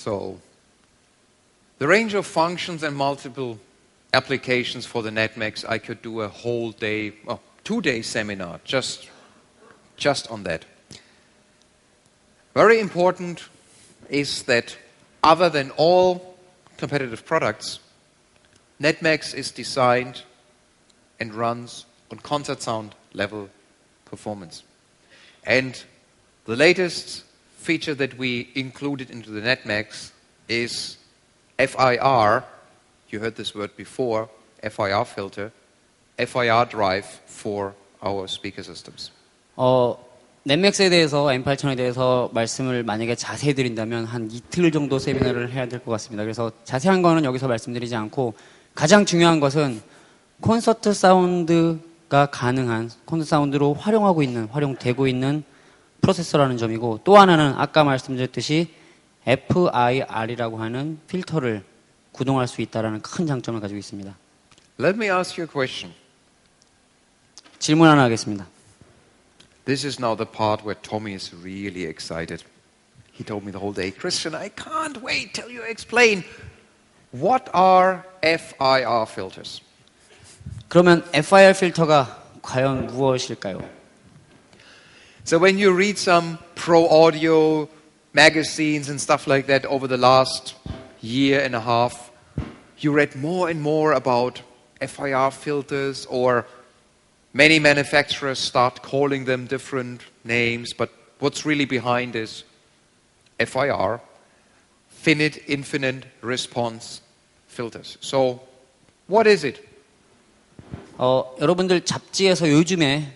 So, the range of functions and multiple applications for the netmax, I could do a whole day, 2-day seminar just on that. Very important is that other than all competitive products, netmax is designed and runs on concert sound level performance. And the latest feature that we included into the netmax is FIR. You heard this word before, FIR filter, FIR drive for our speaker systems. 넷맥스에 대해서, M8000에 대해서 말씀을 만약에 자세히 드린다면 한 이틀 정도 세미나를 해야 될 것 같습니다. 그래서 자세한 거는 여기서 말씀드리지 않고 가장 중요한 것은 콘서트 사운드가 가능한, 콘서트 사운드로 활용되고 있는 프로세서라는 점이고, 또 하나는 아까 말씀드렸듯이 FIR이라고 하는 필터를 구동할 수 있다는 큰 장점을 가지고 있습니다. Let me ask you a question. 질문 하나 하겠습니다. This is now the part where Tommy is really excited. He told me the whole day, Christian, I can't wait till you explain. What are FIR filters? 그러면 FIR 필터가 과연 무엇일까요? So when you read some pro audio magazines and stuff like that over the last year and a half, you read more and more about FIR filters, or many manufacturers start calling them different names, but what's really behind is FIR, finite infinite response filters. So what is it? 여러분들 잡지에서 요즘에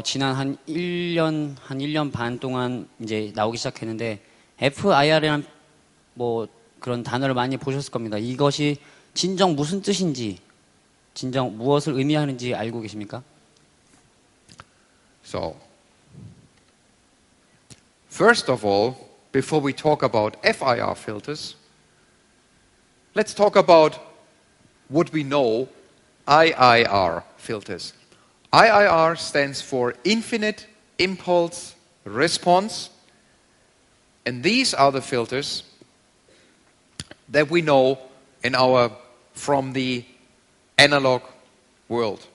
지난 한 1년 반 동안 이제 나오기 시작했는데, FIR이라는 그런 단어를 많이 보셨을 겁니다. 이것이 진정 무슨 뜻인지, 진정 무엇을 의미하는지 알고 계십니까? So, first of all, before we talk about FIR filters, let's talk about what we know IIR filters. IIR stands for Infinite Impulse Response, and these are the filters that we know from the analog world.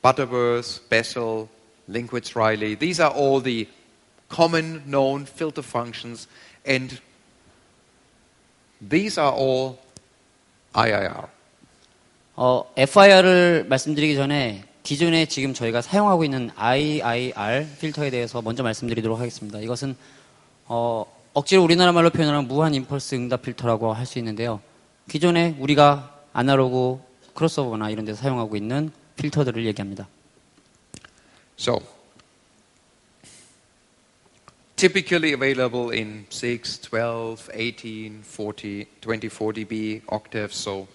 Butterworth, Bessel, Linkwitz-Riley, these are all the common known filter functions, and these are all IIR. FIR을 말씀드리기 전에 기존에 지금 저희가 사용하고 있는 IIR 필터에 대해서 먼저 말씀드리도록 하겠습니다. 이것은 억지로 우리나라 말로 표현하면 무한임펄스응답필터라고 할 수 있는데요. 기존에 우리가 아날로그 크로스오버나 이런 데서 사용하고 있는 필터들을 얘기합니다. So, typically available in 6, 12, 18, 40, 24 dB octaves. So,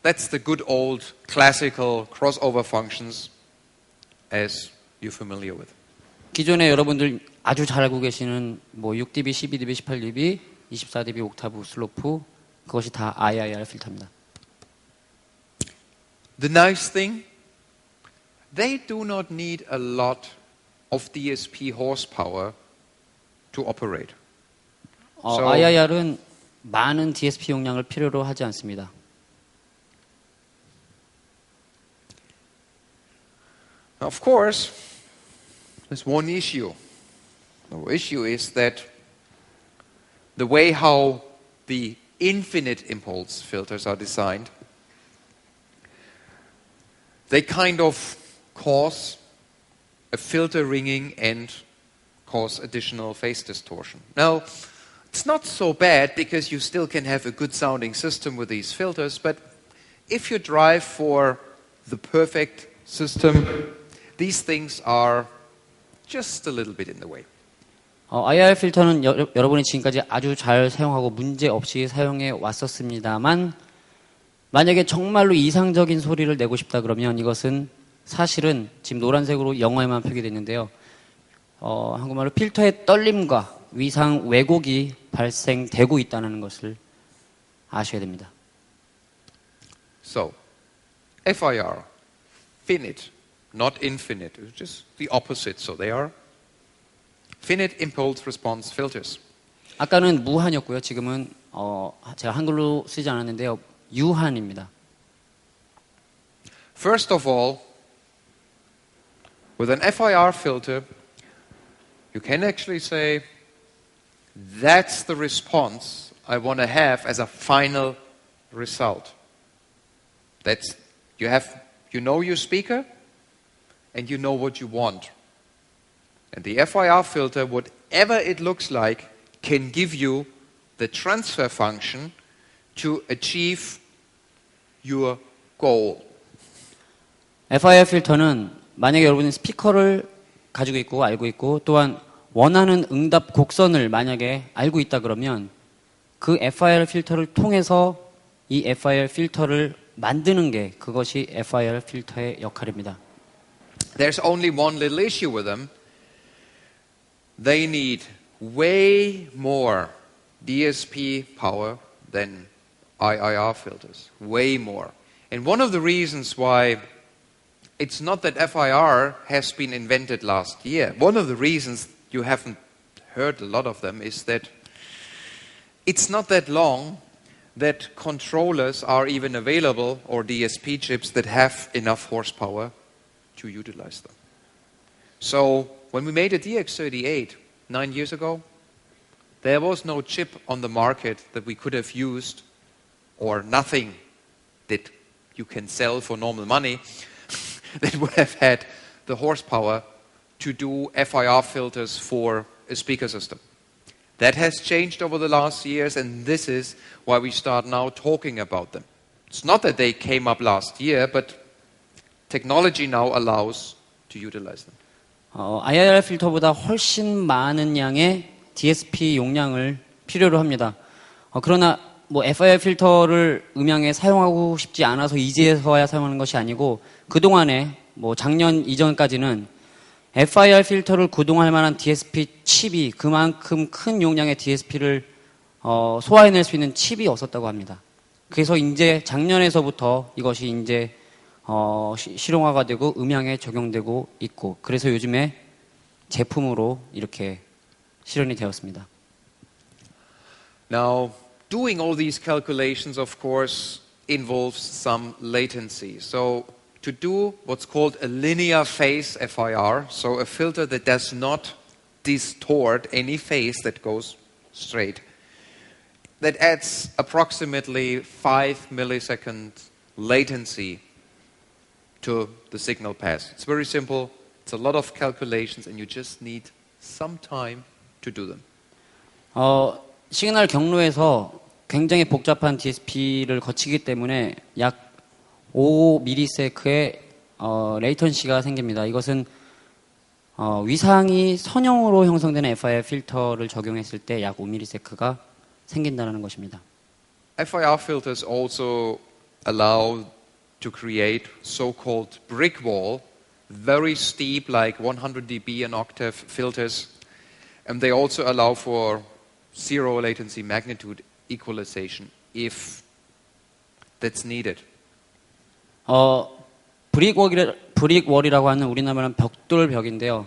that's the good old classical crossover functions as you're familiar with. 기존에 여러분들 아주 잘 알고 계시는 6dB, 12dB, 18dB, 24dB 옥타브 슬로프, 그것이 다 IIR 필터입니다. The nice thing, they do not need a lot of DSP horsepower to operate. IIR은 많은 DSP 용량을 필요로 하지 않습니다. Of course, there's one issue. The issue is that the way how the infinite impulse filters are designed, they kind of cause a filter ringing and cause additional phase distortion. Now, it's not so bad because you still can have a good sounding system with these filters, but if you drive for the perfect system, these things are just a little bit in the way. IIR 필터는 여러분이 지금까지 아주 잘 사용하고 문제 없이 사용해 왔었습니다만, 만약에 정말로 이상적인 소리를 내고 싶다 그러면 이것은 사실은 지금 노란색으로 영어에만 표기되어 있는데요. 한국말로 필터의 떨림과 위상 왜곡이 발생되고 있다는 것을 아셔야 됩니다. So, FIR, finite, not infinite, it's just the opposite. So they are finite impulse response filters. 아까는 무한이었고요. 지금은 제가 한글로 쓰지 않았는데요. 유한입니다. First of all, with an FIR filter, you can actually say, that's the response I want to have as a final result. That's, you know your speaker, and you know what you want. And the FIR filter, whatever it looks like, can give you the transfer function to achieve your goal. FIR 필터는 만약에 여러분이 스피커를 가지고 있고 알고 있고 또한 원하는 응답 곡선을 만약에 알고 있다 그러면 그 FIR 필터를 통해서 이 FIR 필터를 만드는 게 그것이 FIR 필터의 역할입니다. There's only one little issue with them. They need way more DSP power than IIR filters. Way more. And one of the reasons why it's not that FIR has been invented last year. One of the reasons you haven't heard a lot of them is that it's not that long that controllers are even available, or DSP chips that have enough horsepower to utilize them. So when we made a DX38 9 years ago, there was no chip on the market that we could have used, or nothing that you can sell for normal money that would have had the horsepower to do FIR filters for a speaker system. That has changed over the last years, and this is why we start now talking about them. It's not that they came up last year, but technology now allows to utilize them. IIR 필터보다 훨씬 많은 양의 DSP 용량을 필요로 합니다. 그러나 FIR 필터를 음향에 사용하고 싶지 않아서 이제서야 사용하는 것이 아니고 그동안에 작년 이전까지는 FIR 필터를 구동할 만한 DSP 칩이 그만큼 큰 용량의 DSP를 소화해낼 수 있는 칩이 없었다고 합니다. 그래서 이제 작년에서부터 이것이 이제 실용화가 되고 음향에 적용되고 있고 그래서 요즘에 제품으로 이렇게 실현이 되었습니다. Now, doing all these calculations, of course, involves some latency. So, to do what's called a linear phase FIR, so a filter that does not distort any phase that goes straight, that adds approximately 5 millisecond latency to the signal pass. It's very simple. It's a lot of calculations, and you just need some time to do them. 시그널 경로에서 굉장히 복잡한 DSP를 거치기 때문에 약 5ms의 레이턴시가 생깁니다. 이것은 위상이 선형으로 형성되는 FIR 필터를 적용했을 때 약 5ms가 생긴다는 것입니다. FIR filters also allow to create so-called brick wall, very steep, like 100 dB an octave filters, and they also allow for zero latency magnitude equalization if that's needed. 브릭월이라고 하는 우리나라 말은 벽돌벽인데요.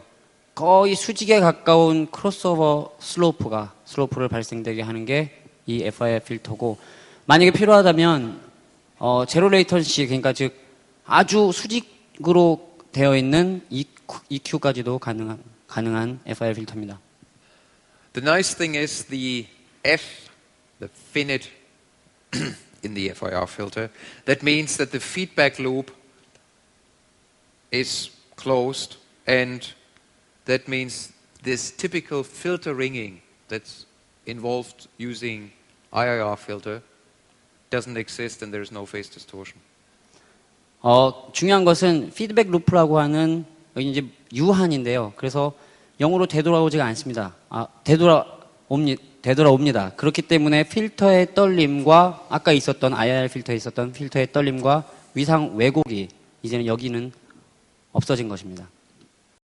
거의 수직에 가까운 크로스오버 슬로프를 발생되게 하는 게 이 FIR 필터고 만약에 필요하다면 제로 레이턴시 그러니까 즉 아주 수직으로 되어 있는 EQ까지도 가능한 FIR 필터입니다. The nice thing is the finite in the FIR filter. That means that the feedback loop is closed, and that means this typical filter ringing that's involved using IIR filter doesn't exist, and there's no phase distortion. 중요한 것은 피드백 루프라고 하는 이제 유한인데요. 그래서 영어로 되돌아오지가 않습니다. 되돌아옵니다. 그렇기 때문에 필터의 떨림과 아까 있었던 IIR 필터에 있었던 필터의 떨림과 위상 왜곡이 이제는 여기는 없어진 것입니다.